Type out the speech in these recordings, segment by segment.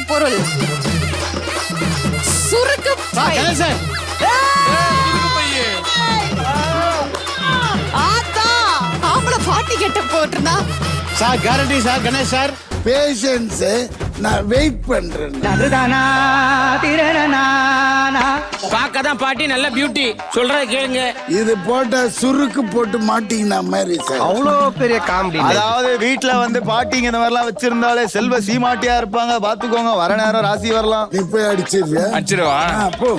பொருள் சுருக்கு பை. ஆத்தா ஆம்பளை பாட்டி கெட்ட போட்டுருந்தா sir guarantee sir. Ganesh sir patience, நான் வெயிட் பண்றேன். பார்க்கதான் பாட்டி நல்ல பியூட்டி சொல்றத கேளுங்க. இது போட்ட சுருக்கு போட்டு மாட்டீங்கன்னா மாதிரி சார். அவ்வளோ பெரிய காமெடி. அதாவது வீட்டுல வந்து பாட்டிங்க இந்த மாதிரிலாம் வச்சிருந்தாலே செல்வ சீமாட்டியா இருப்பாங்க. பாத்துக்கோங்க, வர நேரம் ராசி வரலாம். நீ போய் அடிச்சிருவியா? அடிச்சிருவா போ.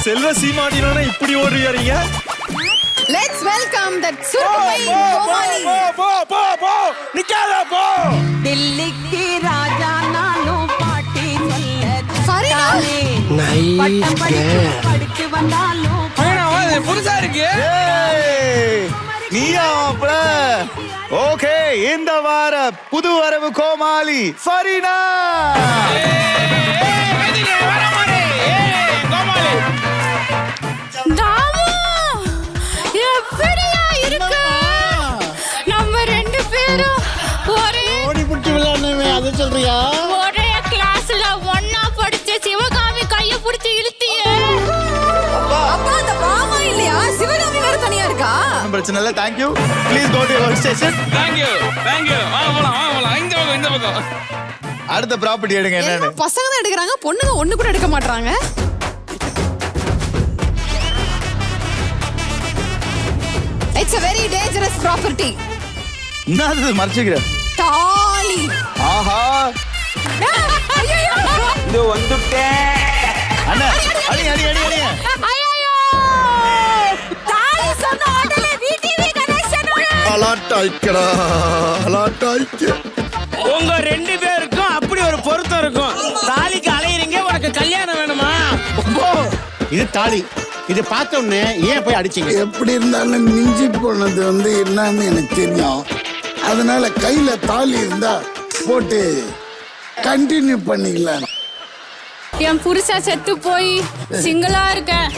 செல்வ சீமாட்டினோட இப்படி ஓடுறீங்க. லெட்ஸ் வெல்கம் தட் சுருக்கு பை கோமாளி. போ நிக்காத போ. दिल्ली राजा नानो पार्टी ஃபரீனா படிச்சு வந்தாலும் புதுசா இருக்கு. நீயா ஓகே. இந்த வார புது வரவு கோமாளி ஃபரீனா. தாமு எப்படியா இருக்கு? நம்ம ரெண்டு பேரும் ஒரே ஓடி புடிச்சு விளையாடணுமே, அது சொல்றியா? ஒரே கிளாஸ்ல ஒண்ணா படிச்ச சிவகாமி கைய புடிச்சு இழுத்தியே. அப்பா அந்த பாமா இல்லையா? சிவகாமி வேற தனியா இருக்கா? பிரச்சனை இல்ல. Thank you. Please go to your station. Thank you வாங்க போலாம். இந்த பக்கம் அடுத்த ப்ராப்பர்ட்டி எடுங்க. என்னன்னு பசங்க தான் எடுக்கறாங்க, பொண்ணுங்க ஒண்ணு கூட எடுக்க மாட்டாங்க. It's a very dangerous property. என்னது மறைச்சிக்கிற? தாலி. ஆஹா, ஐயோ இது வந்துட்டேன். அண்ணா அடி. ஐயோ தாலி சொன்ன உடனே விடிவி கனெக்ஷன் அலாட்டாய்க்கடா, அலாட்டாய்க்க. உங்க ரெண்டு பேருக்கும் அப்படி ஒரு பொருத்தம் இருக்கும். தாலிக்கு அலையறீங்க, உனக்கு கல்யாணம் வேணுமா? இது தாலி. இது பார்த்த உடனே ஏன் போய் அடிச்சீங்க? எப்படி இருந்தாலும் மிஞ்சி போனது வந்து என்னன்னு எனக்கு தெரியும். அதனால கையில தாலி இருந்தா போட்டு கண்டினியூ பண்ணிக்கலாம். என் புருஷன் செத்து போய் சிங்கிளா இருக்கேன்.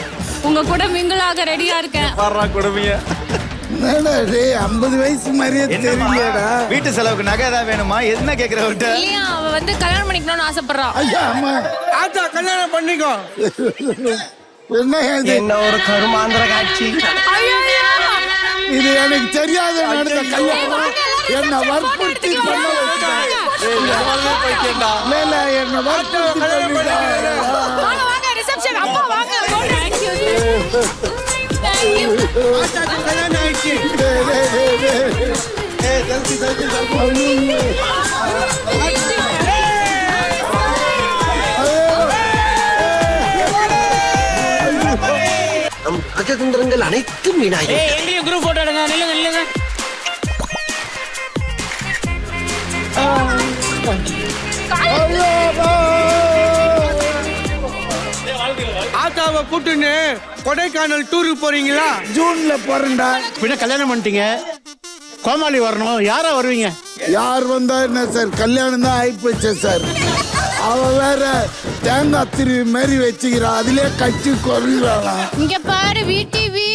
உங்க கூட மிங்கிளாக ரெடியா இருக்கேன். வர்றா கொடுமையா. என்னடா டேய், 50 வயசு மாதிரியே தெரியலடா. வீட்டு செலவுக்கு நகை ஏதாவது வேணுமா? என்ன கேக்குற விட்ட? இல்லையா, அவ வந்து கல்யாணம் பண்ணிக்கணும்னு ஆசைப்படுறா. ஐயா அம்மா, ஆத்தா கல்யாணம் பண்ணிக்கோ. என்ன இது? என்ன ஒரு கருமாந்திர காட்சி. ஐயோ இது எனக்கு தெரியாத நடந்த கல்யாணம். என்ன வற்புறுத்தி பண்ண வச்சாங்க. என்ன வற்புறுத்தி பண்ணிட்டாங்க. வாங்க ரிசப்ஷன். அப்பா வாங்க. Thank you. Thank you. கல்யாணம் ஆயிடுச்சு. நம் ராஜதந்திரங்கள் அனைத்தும் வீணாகி எங்கேயும் குரூப் போட்டோ எடுங்க. நில்லுங்க. ஆத்தாவை கூட்டுன்னு கொடைக்கானல் டூருக்கு போறீங்களா? ஜூன்ல போறேன்டா. பின்ன கல்யாணம் பண்ணிட்டீங்க, கோமாளி வரணும். யாரா வருவீங்க? யார் வந்தா என்ன சார், கல்யாணம் தான் ஆயிப்போச்சு சார். அவ வேற தேங்காய் திருவி மாதிரி வச்சுக்கிறா, அதிலே கட்சி கொள்ளுறாளாம். இங்க பாரு விடிவி,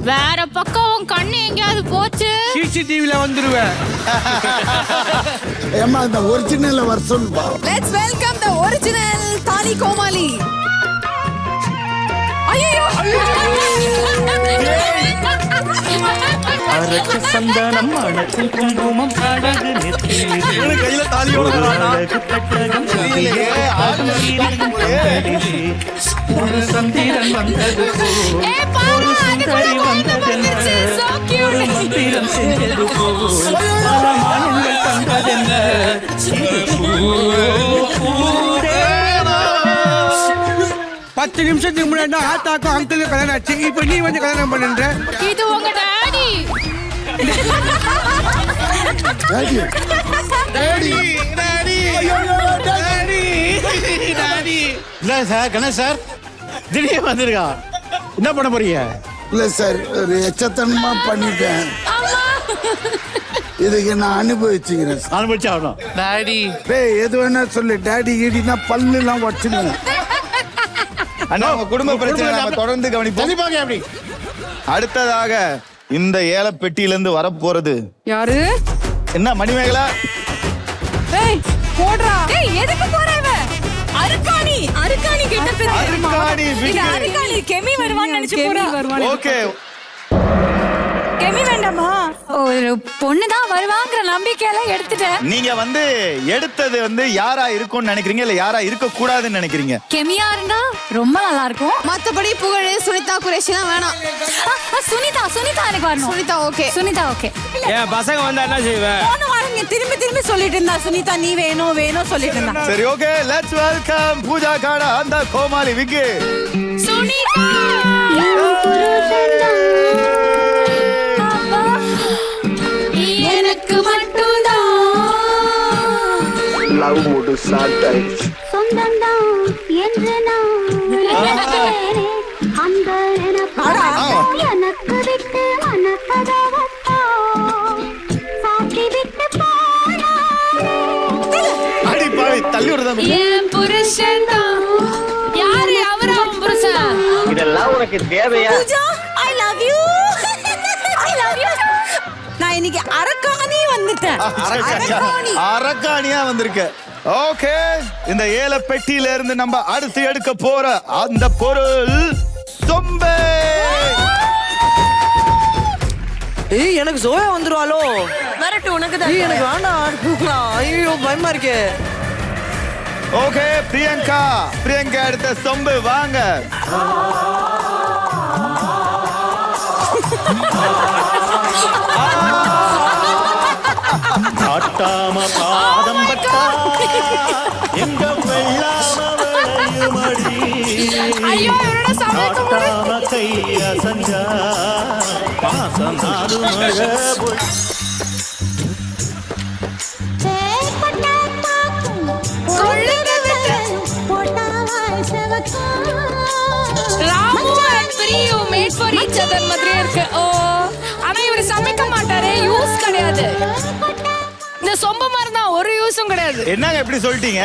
வேற பக்கம் உன் கண்ணு எங்கயாவது போச்சு? சிசிடிவில வந்துருவேன். ஏமா அந்த ஒரிஜினல் வர சொல்லுப்பா. லெட்ஸ் வெல்கம் தி ஒரிஜினல் தாலி கோமாளி. ஐயோ அரக்கு சந்தனம் அணக்கும் குங்குமம் அழகு நெத்தியிலே கையில தாலியோட ஒரு சந்திரன் வந்தது ஏ பாரு, சுந்தரி வந்ததென்ன ஒரு மந்திரம் செஞ்சது பல மானங்கள் தந்ததென்ன பூதேவா. 10 நிமிஷத்துக்கு முன்னாடி ஆத்தாக்கும் அங்கிளுக்கு கல்யாணம் ஆச்சு. இப்ப நீ வந்து கல்யாணம் பண்ணுன்ற. இது உங்க டாடி. இல்ல சார், கணேஷ் சார் திடீர்னு வந்திருக்கா. என்ன பண்ண போறீங்க? இல்ல சார், ஒரு எச்சத்தனமா பண்ணிட்டேன். இதுக்கு நான் அனுபவிச்சுக்கிறேன் சார். அனுபவிச்சு ஆகணும். டாடி டேய், எது வேணா சொல்லு. டாடி கீடினா பல்லு எல்லாம் உடச்சிடுவேன். அண்ணா உங்க குடும்ப பிரச்சனை நம்ம தொடர்ந்து கவனிப்போம். கண்டிப்பாங்க அப்படி. அடுத்ததாக இந்த ஏல பெட்டியிலிருந்து வரப்போறது யாரு? என்ன மணிமேகலா? ஏய் போடுறா. ஏய் எதுக்கு போற இவ? அருக்காணி கிட்ட பேரு. அருக்காணி இது அருக்காணி கெமி வருவான்னு நினைச்சு போறா. ஓகே. கெமி வேண்டாமா? ஒரு பொண்ணு தான் வருவாங்கற நம்பிக்கையில எடுத்துட்டேன். நீங்க வந்து எடுத்தது வந்து யாரா இருக்கும்னு நினைக்கிறீங்க இல்ல யாரா இருக்க கூடாதுன்னு நினைக்கிறீங்க? கெமியா இருந்தா ரொம்ப நல்லா இருக்கும். மத்தபடி புகழ் சுனிதா குரேஷிலாம் வேணாம். சுனிதா எனக்கு வரணும். சுனிதா ஓகே. ஏன் பசங்க வந்தா என்ன செய்வேன்? போன வாரம் நீ திரும்பி சொல்லிட்டு இருந்தா சுனிதா நீ வேணும் சொல்லிட்டு இருந்தா. சரி ஓகே, லெட்ஸ் வெல்கம் பூஜா காடா அந்த கோமாளி விக்கி. சுனிதா எனக்கு மட்டும்தான் லவ் மூடு ஸ்டார்ட் ஆயிடுச்சு. சொந்தம்தான் என்று நான் அந்த எனக்கு விட்டு மனக்கதவத்தா சாத்தி விட்டு அடி பாவி தள்ளி விடுறதா. என் புருஷன் தான். யாரு அவரா உன் புருஷன்? இதெல்லாம் உனக்கு தேவையா? Pooja I love you. நான் இன்னைக்கு அரக்காணி வந்துட்டேன். அரக்காணியா வந்திருக்க. ஓகே, இந்த ஏல பெட்டியில இருந்து நம்ம அடுத்து எடுக்க போற அந்த பொருள் சொம்பே. ஏய் எனக்கு சோயா வந்துருவாளோ? வரட்டு உனக்கு தான். ஏய் எனக்கு வேண்டாம். ஐயோ பயமா இருக்கே. ஓகே, பிரியங்கா எடுத்த சொம்பு வாங்க. காட்டாம பாதம் பட்டா எங்க வெள்ளாம விளையுமடி. ஐயோ இவரோட சமைக்க காட்டாம கைய சஞ்சா பாசம் நாடு மழை பொழி. Ramu and பிரியு made for each other மாதிரியே இருக்கு. ஓ ஆனா இவரு சமைக்க மாட்டாரே, யூஸ் கிடையாது. இந்த சொம்பு மாதிரி தான், ஒரு யூஸும் கிடையாது. என்னங்க இப்படி சொல்லிட்டீங்க?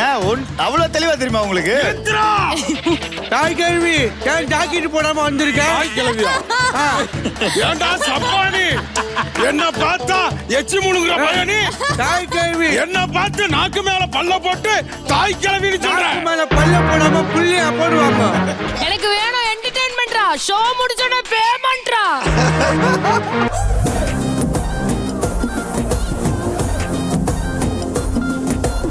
அவ்வளவு தெளிவா தெரியுமா உங்களுக்கு? தாய் கேள்வி ஏன் ஜாக்கெட் போடாம வந்திருக்க? ஏண்டா சப்பானி என்ன பார்த்தா எச்சி முழுங்குற பையனி? தாய் கேள்வி என்ன பார்த்து நாக்கு மேல பல்ல போட்டு தாய் கிளவின்னு சொல்ற. மேல பல்ல போடாம புள்ளியா போடுவாங்க. எனக்கு வேணும் என்டர்டெயின்மெண்ட்ரா. ஷோ முடிஞ்சோட பேமெண்ட்ரா.